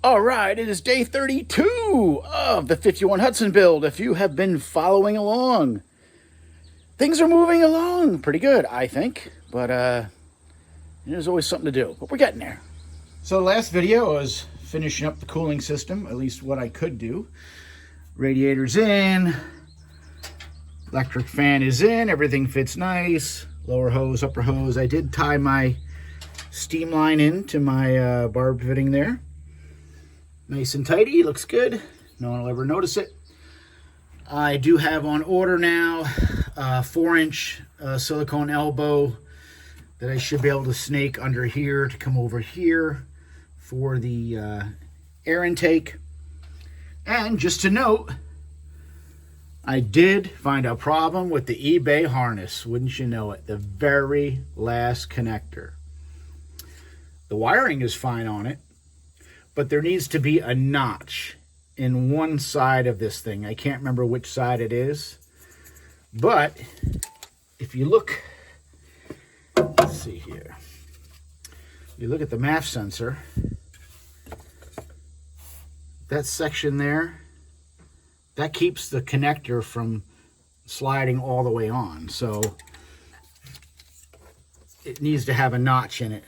All right, it is day 32 of the 51 Hudson build. If you have been following along, things are moving along pretty good, I think. But there's always something to do. But we're getting there. So the last video I was finishing up the cooling system, at least what I could do. Radiator's in, electric fan is in, everything fits nice. Lower hose, upper hose. I did tie my steam line into my barb fitting there. Nice and tidy, looks good. No one will ever notice it. I do have on order now a 4-inch silicone elbow that I should be able to snake under here to come over here for the air intake. And just to note, I did find a problem with the eBay harness, wouldn't you know it, the very last connector. The wiring is fine on it, but there needs to be a notch in one side of this thing. I can't remember which side it is, but if you look, let's see here. You look at the MAF sensor, that section there, that keeps the connector from sliding all the way on. So it needs to have a notch in it.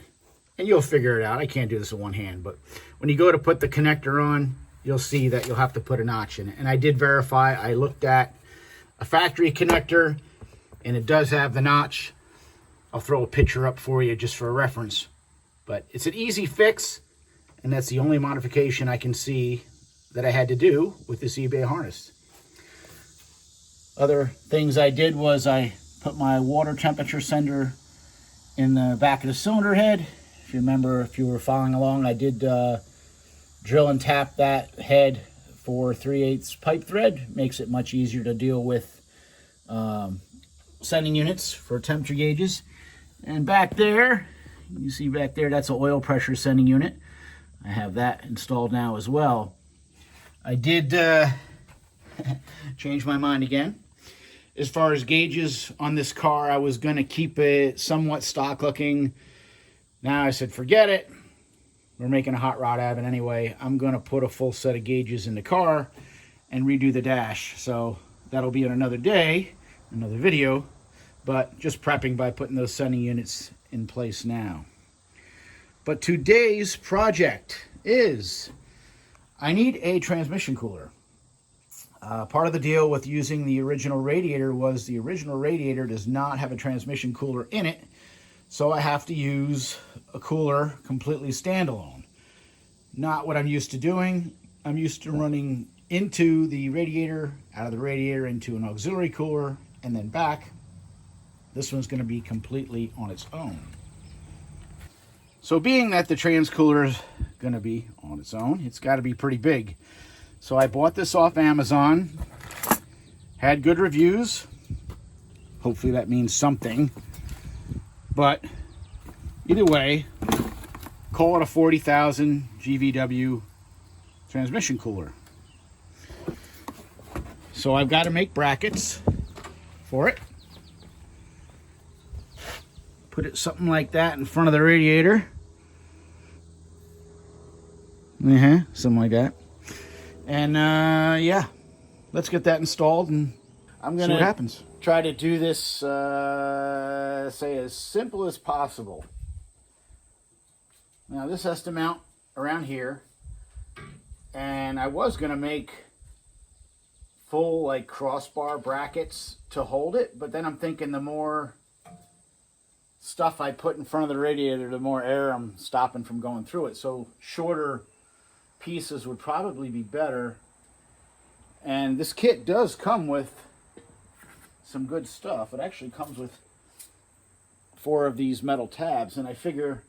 And you'll figure it out. I can't do this in one hand, but when you go to put the connector on, you'll see that you'll have to put a notch in it. And I did verify. I looked at a factory connector, and it does have the notch. I'll throw a picture up for you just for a reference. But it's an easy fix, and that's the only modification I can see that I had to do with this eBay harness. Other things I did was I put my water temperature sender in the back of the cylinder head. If you remember, if you were following along, I did drill and tap that head for 3/8 pipe thread. Makes it much easier to deal with sending units for temperature gauges. And back there, you see back there, that's an oil pressure sending unit. I have that installed now as well. I did change my mind again. As far as gauges on this car, I was going to keep it somewhat stock looking. Now I said, forget it. We're making a hot rod out of it anyway. I'm going to put a full set of gauges in the car and redo the dash. So that'll be in another day, another video, but just prepping by putting those sending units in place now. But today's project is I need a transmission cooler. Part of the deal with using the original radiator was the original radiator does not have a transmission cooler in it. So I have to use a cooler completely standalone. Not what I'm used to doing. I'm used to running into the radiator, out of the radiator into an auxiliary cooler, and then back. This one's going to be completely on its own. So being that the trans cooler is going to be on its own, it's got to be pretty big. So I bought this off Amazon. Had good reviews. Hopefully that means something. But either way, call it a 40,000 GVW transmission cooler. So I've got to make brackets for it. Put it something like that in front of the radiator. Something like that. And yeah, let's get that installed and I'm gonna see what happens. Try to do this, say as simple as possible. Now this has to mount around here, and I was gonna make full like crossbar brackets to hold it, but then I'm thinking the more stuff I put in front of the radiator, the more air I'm stopping from going through it. So shorter pieces would probably be better. And this kit does come with some good stuff. It actually comes with 4 of these metal tabs, and I figure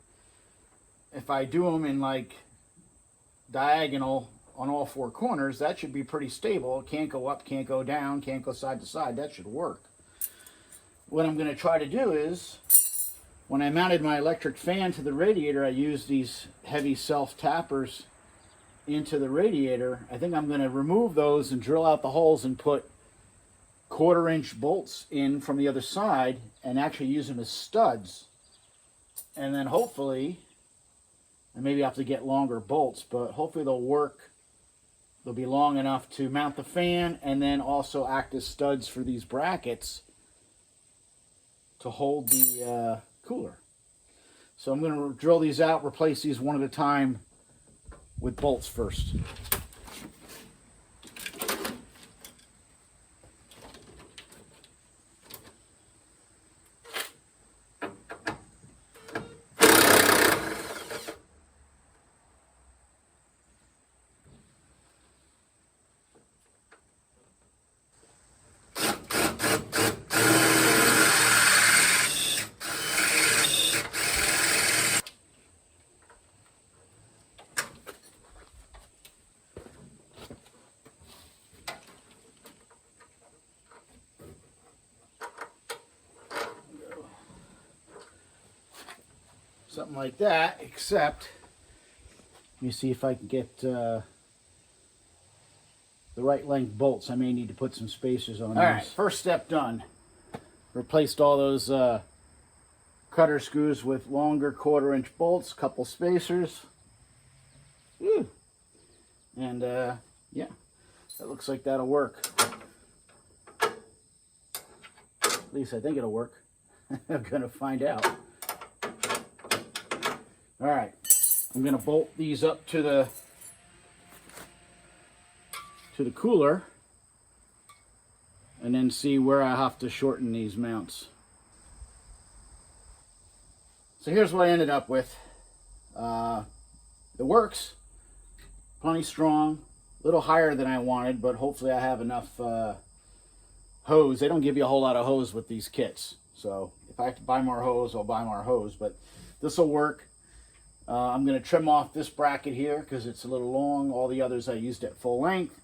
if I do them in like diagonal on all 4 corners, that should be pretty stable. It can't go up, can't go down, can't go side to side. That should work. What I'm going to try to do is, when I mounted my electric fan to the radiator, I used these heavy self-tappers into the radiator. I think I'm going to remove those and drill out the holes and put 1/4-inch bolts in from the other side and actually use them as studs. And then hopefully And maybe I have to get longer bolts, but hopefully they'll work. They'll be long enough to mount the fan and then also act as studs for these brackets to hold the cooler. So I'm going to drill these out, replace these one at a time with bolts first. Something like that, except let me see if I can get the right length bolts. I may need to put some spacers on these. All right, first step done. Replaced all those cutter screws with longer 1/4-inch bolts, couple spacers. Woo. And yeah, that looks like that'll work. At least I think it'll work. I'm gonna find out. All right, I'm going to bolt these up to the cooler and then see where I have to shorten these mounts. So here's what I ended up with. It works, plenty strong, a little higher than I wanted, but hopefully I have enough hose. They don't give you a whole lot of hose with these kits, so if I have to buy more hose, I'll buy more hose, but this will work. I'm going to trim off this bracket here because it's a little long. All the others I used at full length.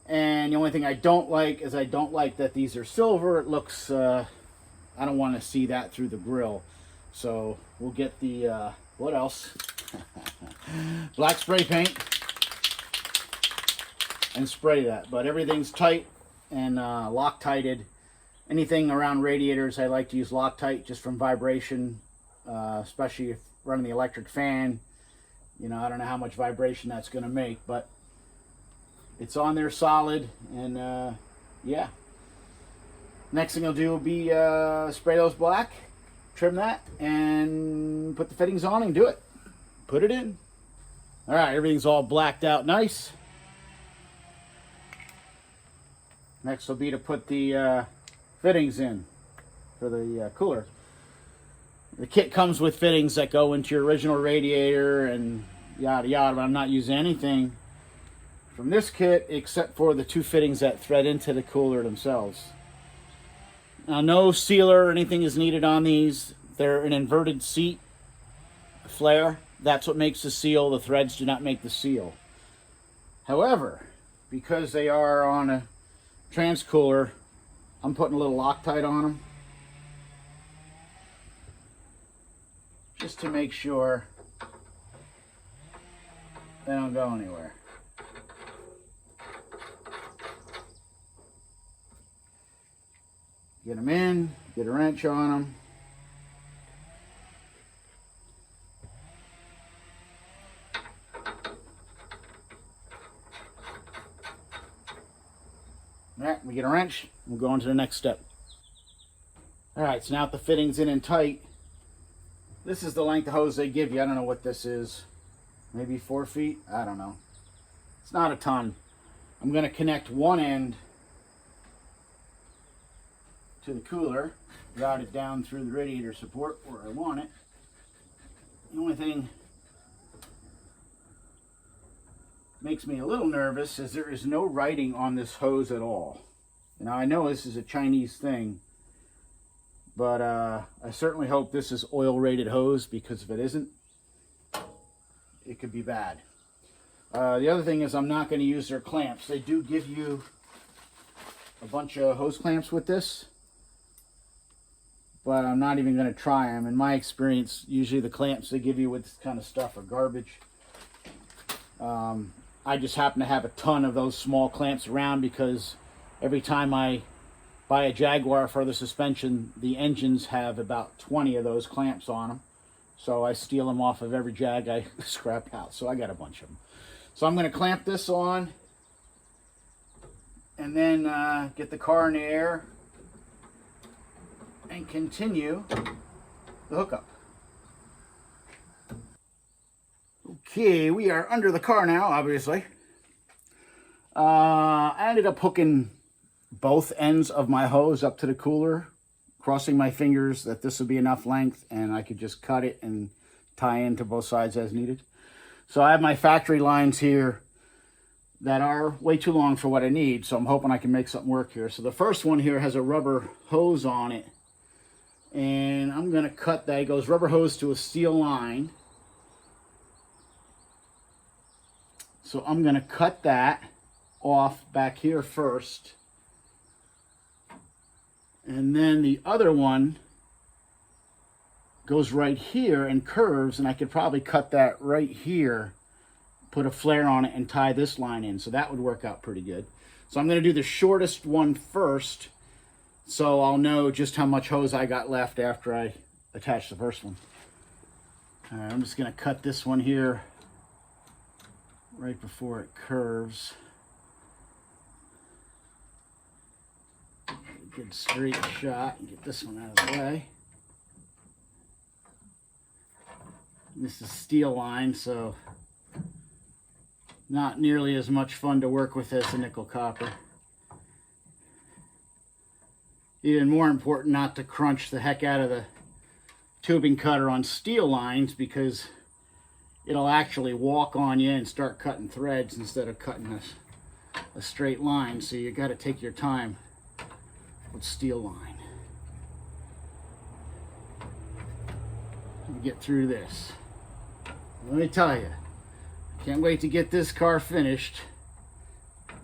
And the only thing I don't like is I don't like that these are silver. It looks, I don't want to see that through the grill. So we'll get the, what else? Black spray paint. And spray that. But everything's tight and Loctited. Anything around radiators, I like to use Loctite just from vibration, especially if running the electric fan. You know, I don't know how much vibration that's going to make, but it's on there solid. And yeah, next thing I'll do will be spray those black, trim that, and put the fittings on and do it. Put it in. All right, everything's all blacked out nice. Next will be to put the fittings in for the cooler. The kit comes with fittings that go into your original radiator and yada yada, but I'm not using anything from this kit except for the 2 fittings that thread into the cooler themselves. Now, no sealer or anything is needed on these. They're an inverted seat flare. That's what makes the seal. The threads do not make the seal. However, because they are on a trans cooler, I'm putting a little Loctite on them, just to make sure they don't go anywhere. Get them in, get a wrench on them. All right, we get a wrench, we'll go on to the next step. All right, so now with the fittings in and tight, this is the length of hose they give you. I don't know what this is. Maybe 4 feet? I don't know. It's not a ton. I'm going to connect one end to the cooler, route it down through the radiator support where I want it. The only thing makes me a little nervous is there is no writing on this hose at all. Now, I know this is a Chinese thing, but I certainly hope this is oil-rated hose, because if it isn't, it could be bad. The other thing is I'm not going to use their clamps. They do give you a bunch of hose clamps with this, but I'm not even going to try them. In my experience, usually the clamps they give you with this kind of stuff are garbage. I just happen to have a ton of those small clamps around because every time I buy a Jaguar for the suspension, the engines have about 20 of those clamps on them. So I steal them off of every jag I scrap out. So I got a bunch of them. So I'm going to clamp this on and then get the car in the air and continue the hookup. Okay, we are under the car now, obviously. I ended up hooking both ends of my hose up to the cooler, crossing my fingers that this would be enough length and I could just cut it and tie into both sides as needed. So I have my factory lines here that are way too long for what I need, so I'm hoping I can make something work here. So the first one here has a rubber hose on it, and I'm going to cut that. It goes rubber hose to a steel line. So I'm going to cut that off back here first. And then the other one goes right here and curves, and I could probably cut that right here, put a flare on it, and tie this line in. So that would work out pretty good. So I'm going to do the shortest one first, so I'll know just how much hose I got left after I attach the first one. All right, I'm just going to cut this one here right before it curves. A good straight shot and get this one out of the way. This is steel line, so not nearly as much fun to work with as the nickel copper. Even more important not to crunch the heck out of the tubing cutter on steel lines, because it'll actually walk on you and start cutting threads instead of cutting a straight line. So you got to take your time with steel line. Let me get through this. Let me tell you, I can't wait to get this car finished,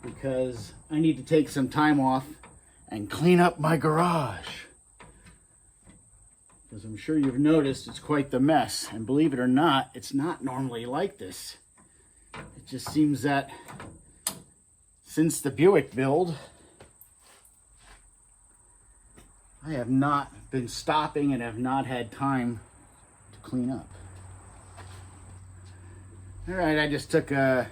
because I need to take some time off and clean up my garage. Because I'm sure you've noticed it's quite the mess. And believe it or not, it's not normally like this. It just seems that since the Buick build, I have not been stopping and have not had time to clean up. All right, I just took a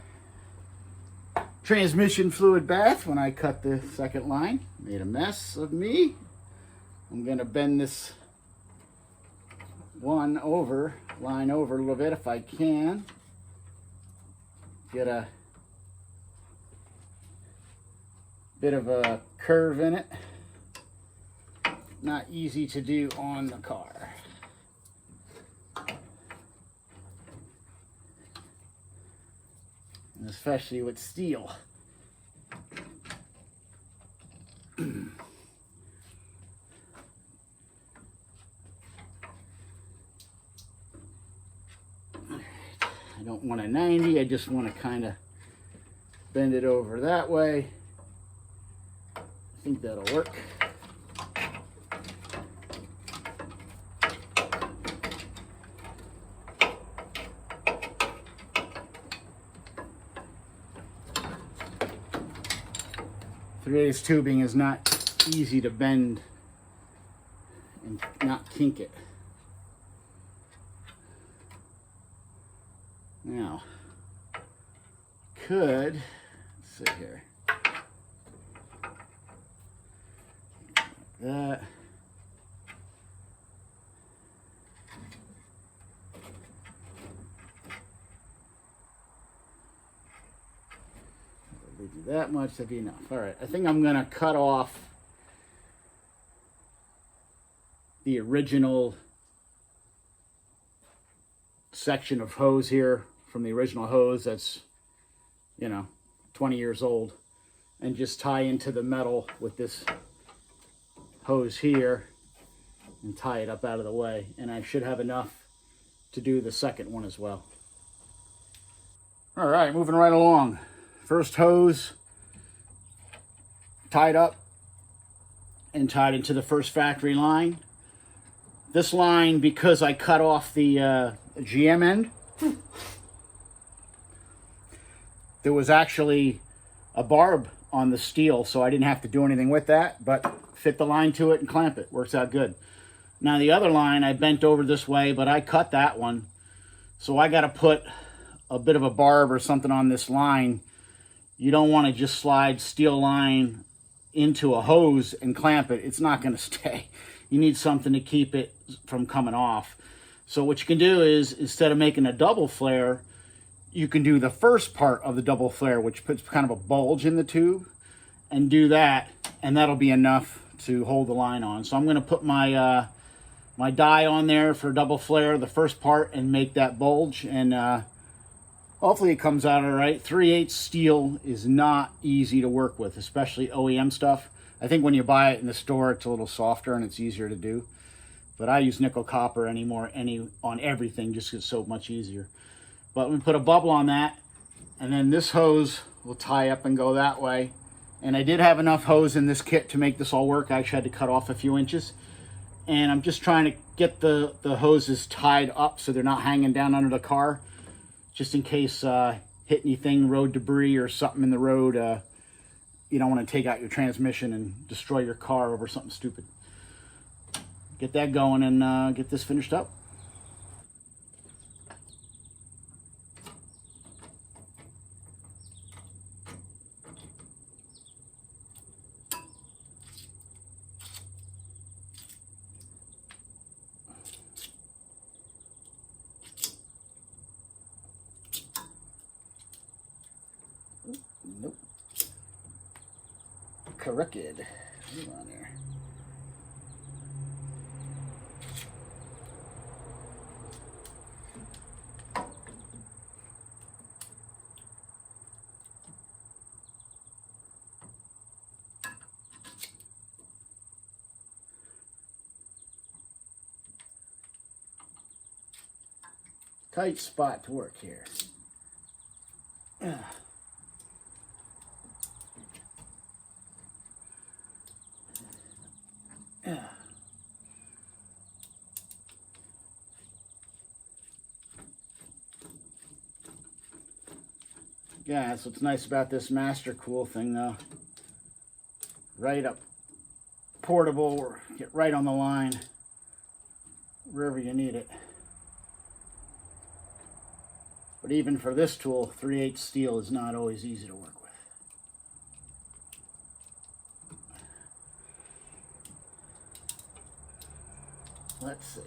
transmission fluid bath when I cut the second line. Made a mess of me. I'm gonna bend this line over a little bit if I can. Get a bit of a curve in it. Not easy to do on the car. And especially with steel. I don't want a 90, I just want to kind of bend it over that way. I think that'll work. Today's tubing is not easy to bend and not kink it. Now, let's see here. Like that. If we do that much, that'd be enough. All right, I think I'm gonna cut off the original section of hose here from the original hose that's, 20 years old, and just tie into the metal with this hose here and tie it up out of the way. And I should have enough to do the second one as well. All right, moving right along. First hose tied up and tied into the first factory line. This line, because I cut off the GM end, there was actually a barb on the steel, so I didn't have to do anything with that, but fit the line to it and clamp it. Works out good. Now the other line I bent over this way, but I cut that one. So I got to put a bit of a barb or something on this line. You don't want to just slide steel line into a hose and clamp it. It's not going to stay. You need something to keep it from coming off. So what you can do is, instead of making a double flare, you can do the first part of the double flare, which puts kind of a bulge in the tube, and do that, and that'll be enough to hold the line on. So I'm going to put my my die on there for double flare, the first part, and make that bulge, and hopefully it comes out all right. 3/8 steel is not easy to work with, especially OEM stuff. I think when you buy it in the store, it's a little softer and it's easier to do. But I use nickel copper on everything, just 'cause it's so much easier. But we put a bubble on that, and then this hose will tie up and go that way. And I did have enough hose in this kit to make this all work. I actually had to cut off a few inches. And I'm just trying to get the hoses tied up so they're not hanging down under the car, just in case hit anything, road debris or something in the road. You don't want to take out your transmission and destroy your car over something stupid. Get that going and get this finished up. Nope. Crooked. Hold on there. Tight spot to work here. Yeah, that's what's nice about this Master Cool thing, though. Right up, portable, or get right on the line, wherever you need it. But even for this tool, 3/8 steel is not always easy to work with. Let's see.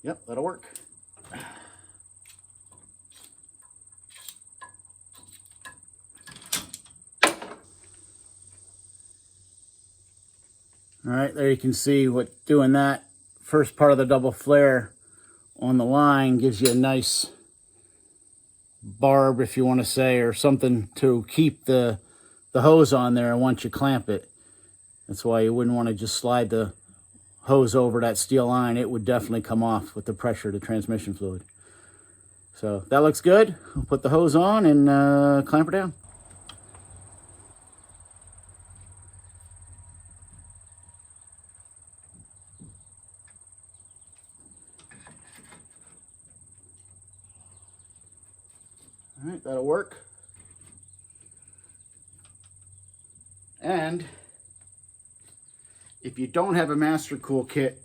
Yep, that'll work. All right, there you can see what doing that first part of the double flare on the line gives you a nice barb, if you want to say, or something to keep the hose on there once you clamp it. That's why you wouldn't want to just slide the hose over that steel line. It would definitely come off with the pressure of the transmission fluid. So that looks good. I'll put the hose on and clamp her down. All right, that'll work. And if you don't have a Master Cool kit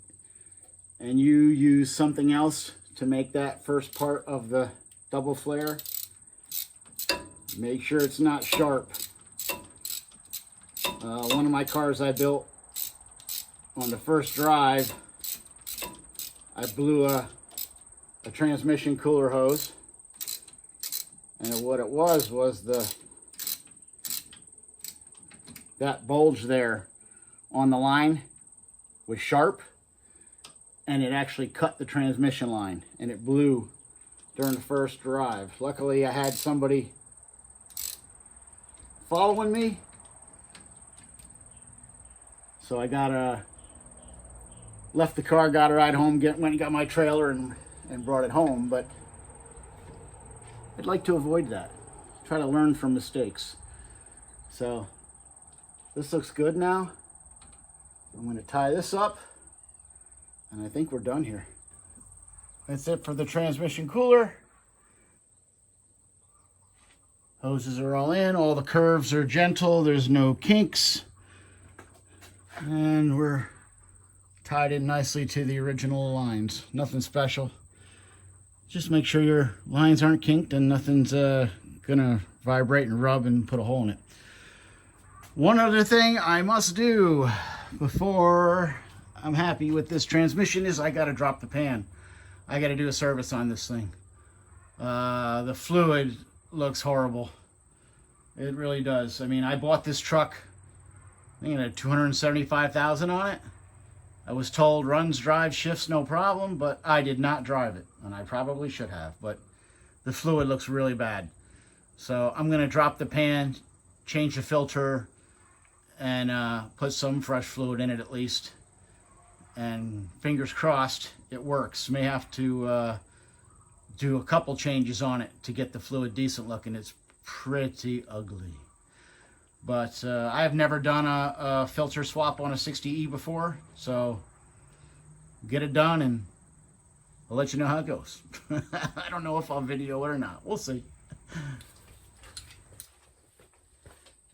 and you use something else to make that first part of the double flare, make sure it's not sharp. One of my cars I built, on the first drive, I blew a transmission cooler hose. And what it was that bulge there on the line was sharp, and it actually cut the transmission line, and it blew during the first drive. Luckily, I had somebody following me, so I left the car, got a ride home, went and got my trailer and brought it home. But I'd like to avoid that. Try to learn from mistakes. So this looks good now. I'm going to tie this up, and I think we're done here. That's it for the transmission cooler. Hoses are all in. All the curves are gentle. There's no kinks. And we're tied in nicely to the original lines. Nothing special. Just make sure your lines aren't kinked and nothing's gonna vibrate and rub and put a hole in it. One other thing I must do before I'm happy with this transmission is I gotta drop the pan. I gotta do a service on this thing. The fluid looks horrible. It really does. I mean, I bought this truck, I think it had 275,000 on it. I was told runs, drives, shifts, no problem, but I did not drive it, and I probably should have, but the fluid looks really bad. So I'm gonna drop the pan, change the filter, and put some fresh fluid in it at least. And fingers crossed, it works. May have to do a couple changes on it to get the fluid decent looking. It's pretty ugly. But I've never done a filter swap on a 60E before, so get it done and I'll let you know how it goes. I don't know if I'll video it or not. We'll see.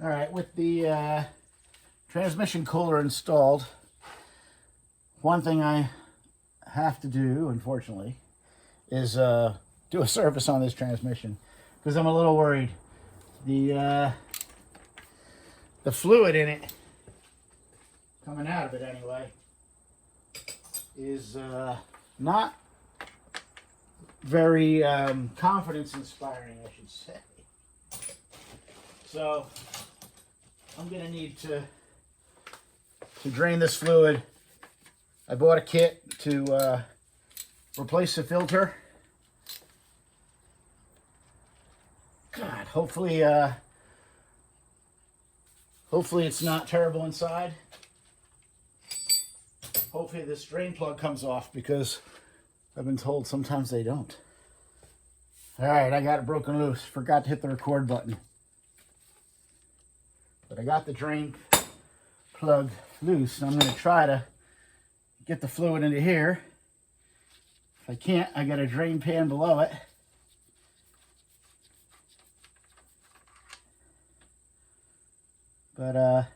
All right, with the transmission cooler installed, one thing I have to do, unfortunately, is do a service on this transmission because I'm a little worried. The fluid in it, coming out of it anyway, is not very confidence inspiring, I should say. So I'm gonna need to drain this fluid. I bought a kit to replace the filter. God, hopefully it's not terrible inside. Hopefully this drain plug comes off because I've been told sometimes they don't. All right, I got it broken loose. Forgot to hit the record button. But I got the drain plug loose. I'm going to try to get the fluid into here. If I can't, I got a drain pan below it. But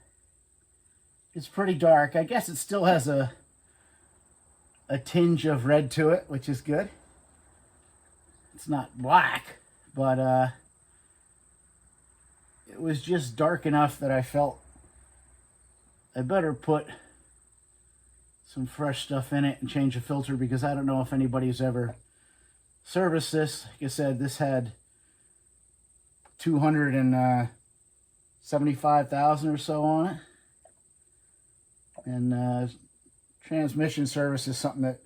it's pretty dark. I guess it still has a tinge of red to it, which is good. It's not black, but it was just dark enough that I felt I better put some fresh stuff in it and change the filter because I don't know if anybody's ever serviced this. Like I said, this had 275,000 or so on it. And transmission service is something that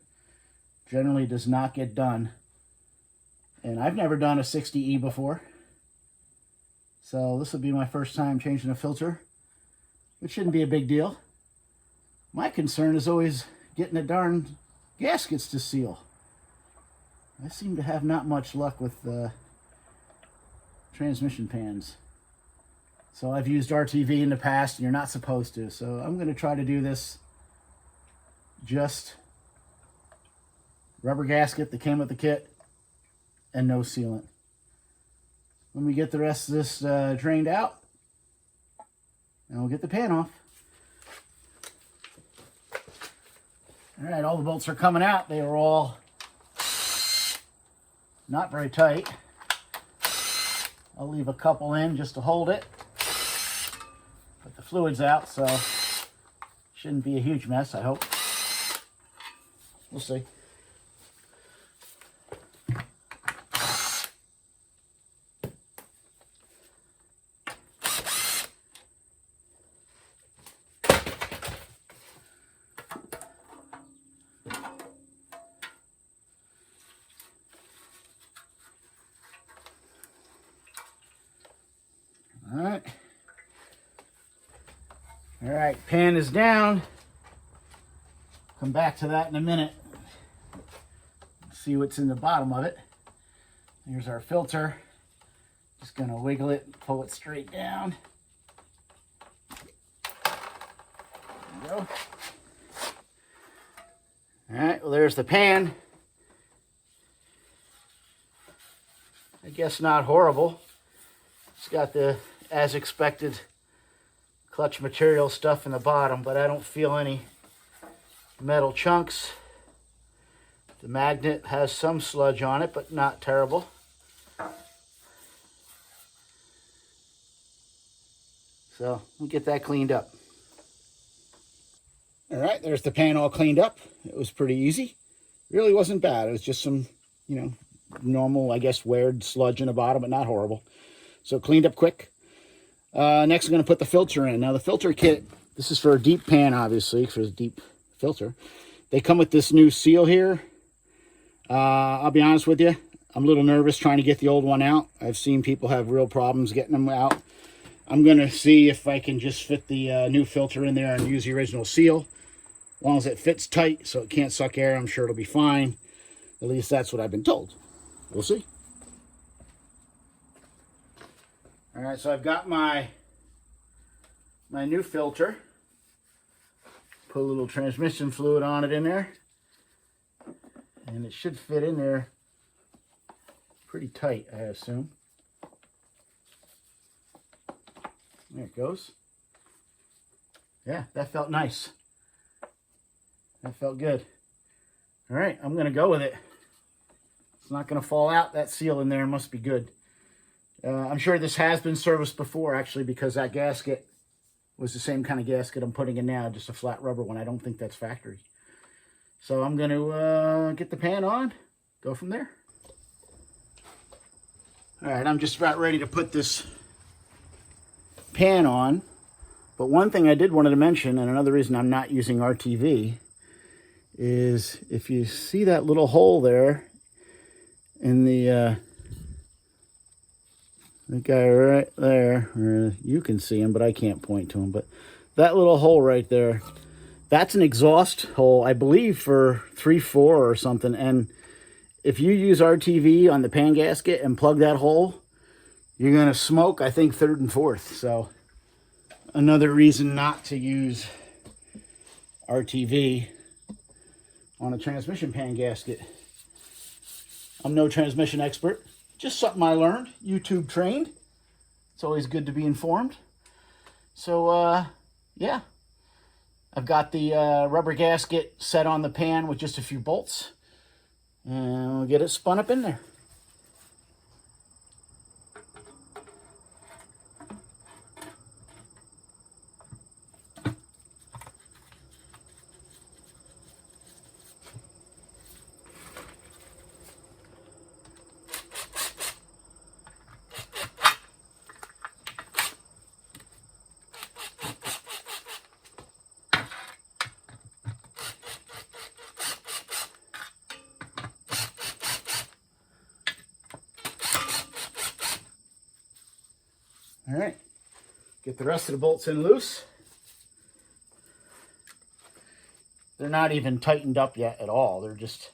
generally does not get done. And I've never done a 60E before. So this will be my first time changing a filter, which shouldn't be a big deal. My concern is always getting the darn gaskets to seal. I seem to have not much luck with transmission pans. So I've used RTV in the past, and you're not supposed to. So I'm going to try to do this just rubber gasket that came with the kit and no sealant. When we get the rest of this drained out, and we'll get the pan off. All right, all the bolts are coming out. They are all not very tight. I'll leave a couple in just to hold it. But the fluid's out, so shouldn't be a huge mess, I hope. We'll see. All right, pan is down. Come back to that in a minute. See what's in the bottom of it. Here's our filter. Just gonna wiggle it, pull it straight down. There we go. All right, well, there's the pan. I guess not horrible. It's got the, as expected, clutch material stuff in the bottom, but I don't feel any metal chunks. The magnet has some sludge on it, but not terrible. So we'll get that cleaned up. All right, there's the pan all cleaned up. It was pretty easy. Really wasn't bad. It was just some, you know, normal, I guess, weird sludge in the bottom, but not horrible. So cleaned up quick. Next, I'm going to put the filter in. Now, the filter kit, this is for a deep pan, obviously, for the deep filter. They come with this new seal here. I'll be honest with you, I'm a little nervous trying to get the old one out. I've seen people have real problems getting them out. I'm going to see if I can just fit the new filter in there and use the original seal. As long as it fits tight so it can't suck air, I'm sure it'll be fine. At least that's what I've been told. We'll see. All right, so I've got my new filter. Put a little transmission fluid on it in there. And it should fit in there pretty tight, I assume. There it goes. Yeah, that felt nice. That felt good. All right, I'm going to go with it. It's not going to fall out. That seal in there must be good. I'm sure this has been serviced before, actually, because that gasket was the same kind of gasket I'm putting in now, just a flat rubber one. I don't think that's factory. So I'm going to get the pan on, go from there. All right, I'm just about ready to put this pan on. But one thing I did wanted to mention, and another reason I'm not using RTV, is if you see that little hole there in the guy right there, or you can see him, but I can't point to him, but that little hole right there, that's an exhaust hole, I believe, for 3-4 or something. And if you use RTV on the pan gasket and plug that hole, you're going to smoke, I think, 3rd and 4th. So another reason not to use RTV on a transmission pan gasket. I'm no transmission expert, just something I learned, YouTube trained. It's always good to be informed. So, yeah. I've got the rubber gasket set on the pan with just a few bolts, and we'll get it spun up in there. All right, get the rest of the bolts in loose. They're not even tightened up yet at all. They're just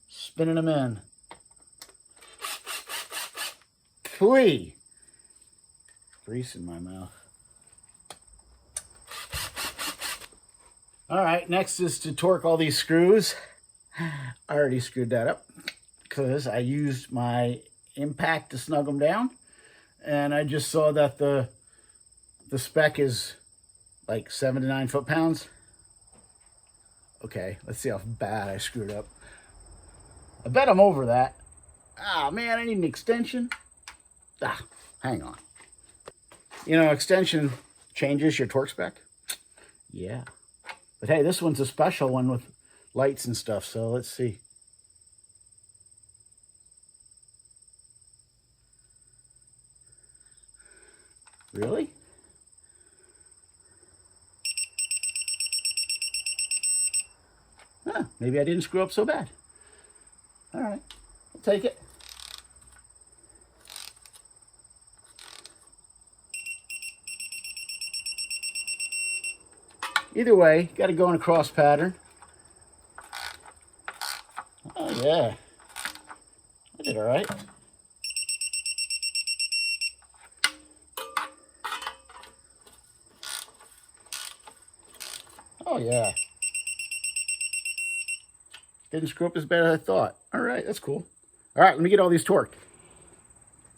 spinning them in. Phooey! Grease in my mouth. All right, next is to torque all these screws. I already screwed that up because I used my impact to snug them down, and I just saw that the spec is like 7 to 9 foot-pounds. Okay, let's see how bad I screwed up. I bet I'm over that. Ah, man, I need an extension. Ah, hang on. You know, extension changes your torque spec. Yeah, but hey, this one's a special one with lights and stuff, so let's see. Really? Huh, maybe I didn't screw up so bad. All right, I'll take it. Either way, got to go in a cross pattern. Oh, yeah. I did all right. Oh, yeah. Didn't screw up as bad as I thought. All right, that's cool. All right, let me get all these torqued.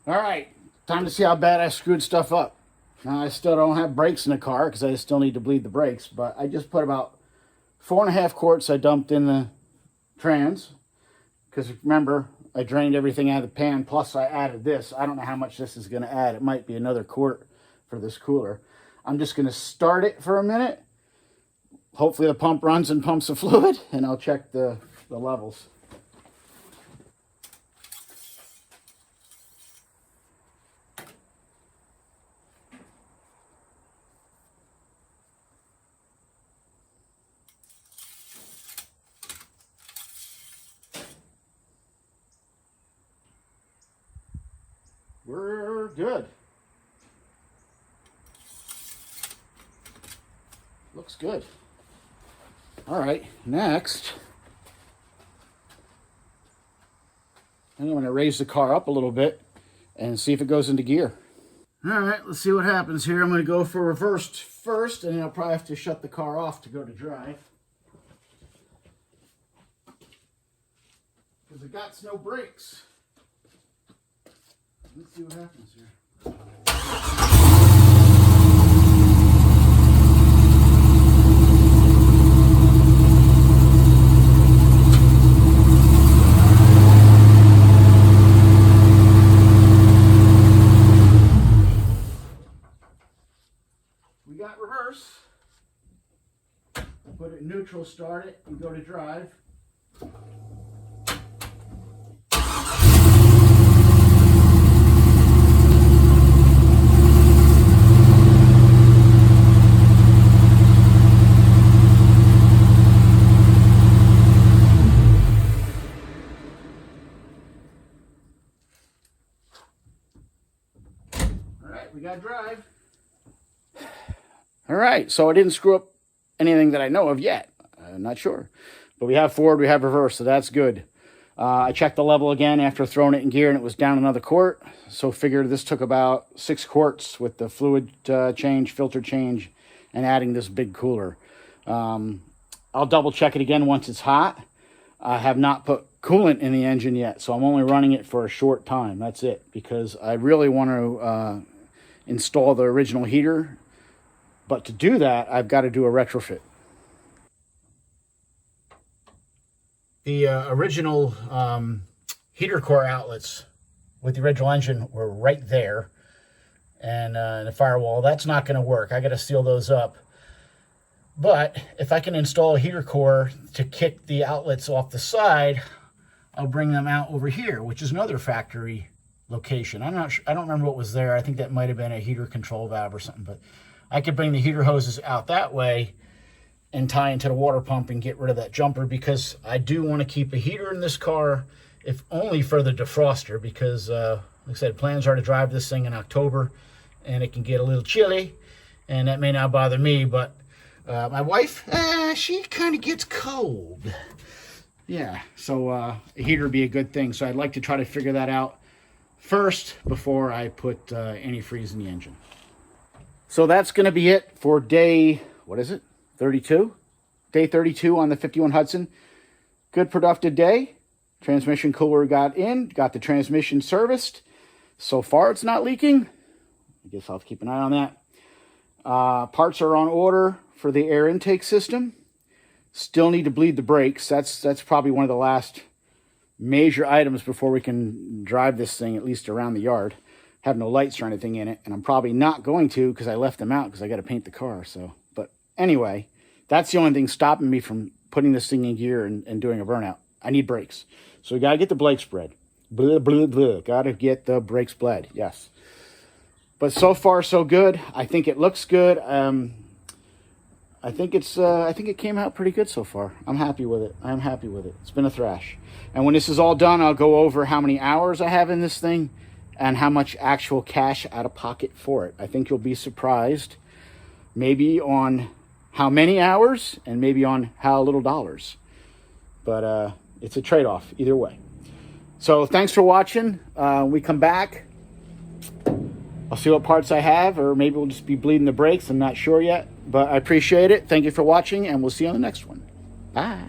All right, time to see how bad I screwed stuff up. Now, I still don't have brakes in the car because I still need to bleed the brakes, but I just put about 4.5 quarts I dumped in the trans, because remember, I drained everything out of the pan, plus I added this. I don't know how much this is going to add. It might be another quart for this cooler. I'm just going to start it for a minute. Hopefully the pump runs and pumps the fluid, and I'll check the levels. We're good. Looks good. All right, next, I'm going to raise the car up a little bit and see if it goes into gear. All right, let's see what happens here. I'm going to go for reversed first, and then I'll probably have to shut the car off to go to drive, because it got no brakes. Let's see what happens here. We got reverse. Put it in neutral, start it, and go to drive. We got drive. All right, so I didn't screw up anything that I know of yet. I'm not sure. But we have forward, we have reverse, so that's good. I checked the level again after throwing it in gear, and it was down another quart. So figured this took about 6 quarts with the fluid change, filter change, and adding this big cooler. I'll double check it again once it's hot. I have not put coolant in the engine yet, so I'm only running it for a short time. That's it, because I really want to install the original heater, but to do that I've got to do a retrofit. The original heater core outlets with the original engine were right there, and the firewall, that's not going to work. I got to seal those up. But if I can install a heater core to kick the outlets off the side, I'll bring them out over here, which is another factory location. I'm not sure, I don't remember what was there. I think that might have been a heater control valve or something, but I could bring the heater hoses out that way and tie into the water pump and get rid of that jumper, because I do want to keep a heater in this car, if only for the defroster, because like I said, plans are to drive this thing in October, and it can get a little chilly, and that may not bother me, but my wife, she kind of gets cold. Yeah, so a heater would be a good thing. So I'd like to try to figure that out first before I put antifreeze in the engine. So that's going to be it for day, what is it, 32? Day 32 on the 51 Hudson. Good productive day. Transmission cooler got in, got the transmission serviced. So far it's not leaking. I guess I'll have to keep an eye on that. Parts are on order for the air intake system. Still need to bleed the brakes. That's probably one of the last major items before we can drive this thing at least around the yard. Have no lights or anything in it, and I'm probably not going to because I left them out because I got to paint the car. So, but anyway, that's the only thing stopping me from putting this thing in gear and doing a burnout. I need brakes, so we got to get the brakes bled. Blah, blah, blah. Got to get the brakes bled. Yes, but so far so good. I think it looks good. I think it came out pretty good so far. I'm happy with it. I'm happy with it. It's been a thrash. And when this is all done, I'll go over how many hours I have in this thing and how much actual cash out of pocket for it. I think you'll be surprised, maybe on how many hours and maybe on how little dollars. But it's a trade-off either way. So thanks for watching. We come back. I'll see what parts I have, or maybe we'll just be bleeding the brakes. I'm not sure yet, but I appreciate it. Thank you for watching, and we'll see you on the next one. Bye.